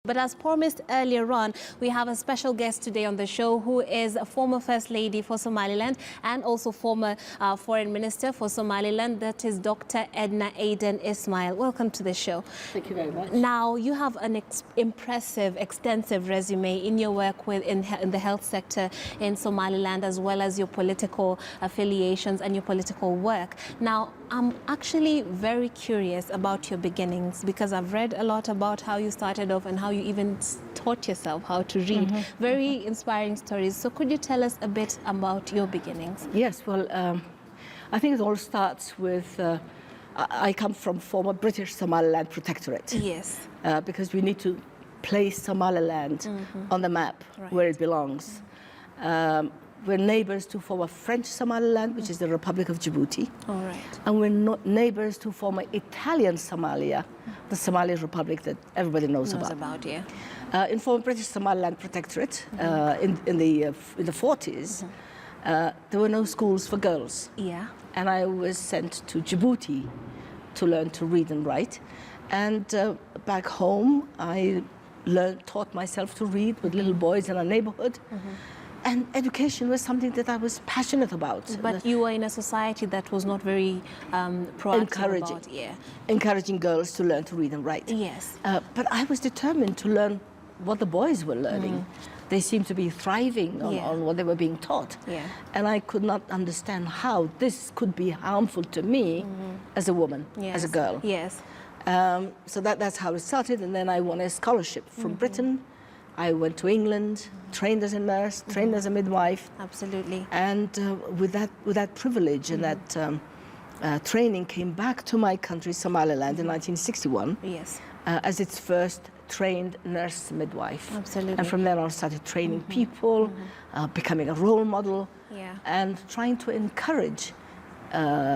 But as promised earlier on, we have a special guest today on the show who is a former First Lady for Somaliland and also former Foreign Minister for Somaliland. That is Dr. Edna Adan Ismail. Welcome to the show. Thank you very much. Now, you have an impressive, extensive resume in your work in the health sector in Somaliland, as well as your political affiliations and your political work. Now, I'm actually very curious about your beginnings because I've read a lot about how you started off and how you even taught yourself how to read. Very inspiring stories. So could you tell us a bit about your beginnings? Yes, well, I think it all starts with, I come from former British Somaliland Protectorate. Yes. Because we need to place Somaliland on the map where it belongs. We're neighbors to former French Somaliland, which is the Republic of Djibouti. All right. And we're neighbors to former Italian Somalia, the Somali Republic that everybody knows about. In former British Somaliland Protectorate, in the 40s, there were no schools for girls. Yeah. And I was sent to Djibouti to learn to read and write. And back home, I taught myself to read with little boys in our neighborhood. And education was something that I was passionate about. But you were in a society that was not very proactive about, encouraging girls to learn to read and write. Yes. But I was determined to learn what the boys were learning. They seemed to be thriving on what they were being taught. And I could not understand how this could be harmful to me as a woman, as a girl. Yes. So that's how it started. And then I won a scholarship from Britain. I went to England, trained as a nurse, trained as a midwife. Absolutely. And with that privilege and that training, came back to my country, Somaliland, in 1961. Yes. As its first trained nurse midwife. Absolutely. And from then on, started training people, becoming a role model, and trying to encourage the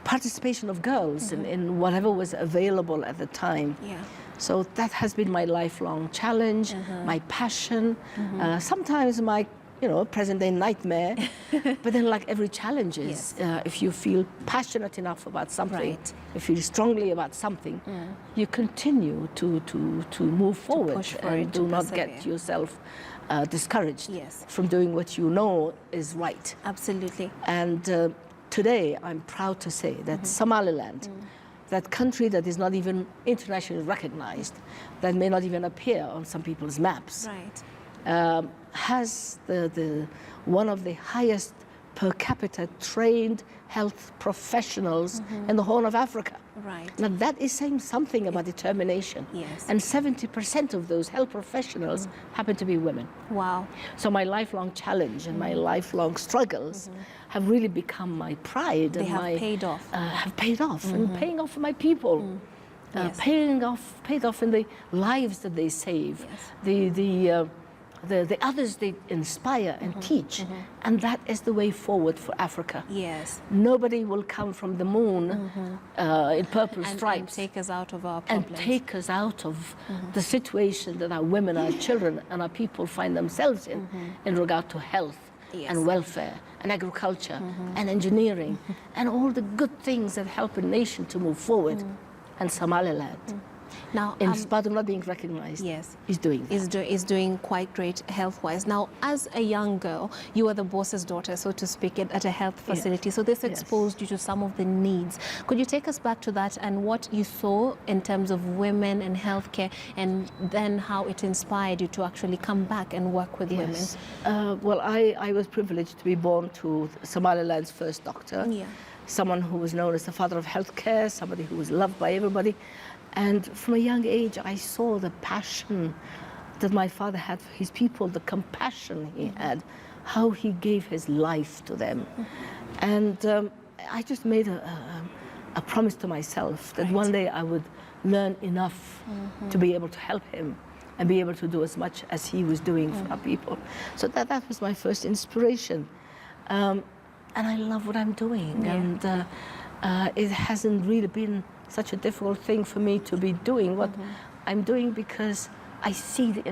participation of girls in whatever was available at the time. So that has been my lifelong challenge, my passion, sometimes my present-day nightmare. But then, like every challenge is, if you feel passionate enough about something, if you feel strongly about something, you continue to move forward and do not get yourself discouraged from doing what you know is right. Absolutely. And today, I'm proud to say that Somaliland, that country that is not even internationally recognized, that may not even appear on some people's maps, has one of the highest per capita trained health professionals in the Horn of Africa. Now that is saying something about determination. And 70% of those health professionals happen to be women. Wow. So my lifelong challenge and my lifelong struggles have really become my pride. They have paid off. Have paid off, and paying off for my people. Paid off in the lives that they save, the others they inspire and teach, and that is the way forward for Africa. Nobody will come from the moon in purple stripes and take us out of our problems. And take us out of the situation that our women, our children, and our people find themselves in regard to health and welfare and agriculture and engineering and all the good things that help a nation to move forward. And Somaliland, now, in spite of not being recognized, is doing quite great health-wise. Now, as a young girl, you were the boss's daughter, so to speak, at a health facility. So this exposed you to some of the needs. Could you take us back to that and what you saw in terms of women and healthcare, and then how it inspired you to actually come back and work with women? Well, I was privileged to be born to Somaliland's first doctor. Someone who was known as the father of healthcare, somebody who was loved by everybody. And from a young age, I saw the passion that my father had for his people, the compassion he had, how he gave his life to them. And I just made a promise to myself that one day I would learn enough to be able to help him and be able to do as much as he was doing for our people. So that was my first inspiration. And I love what I'm doing. And it hasn't really been such a difficult thing for me to be doing what I'm doing, because I see the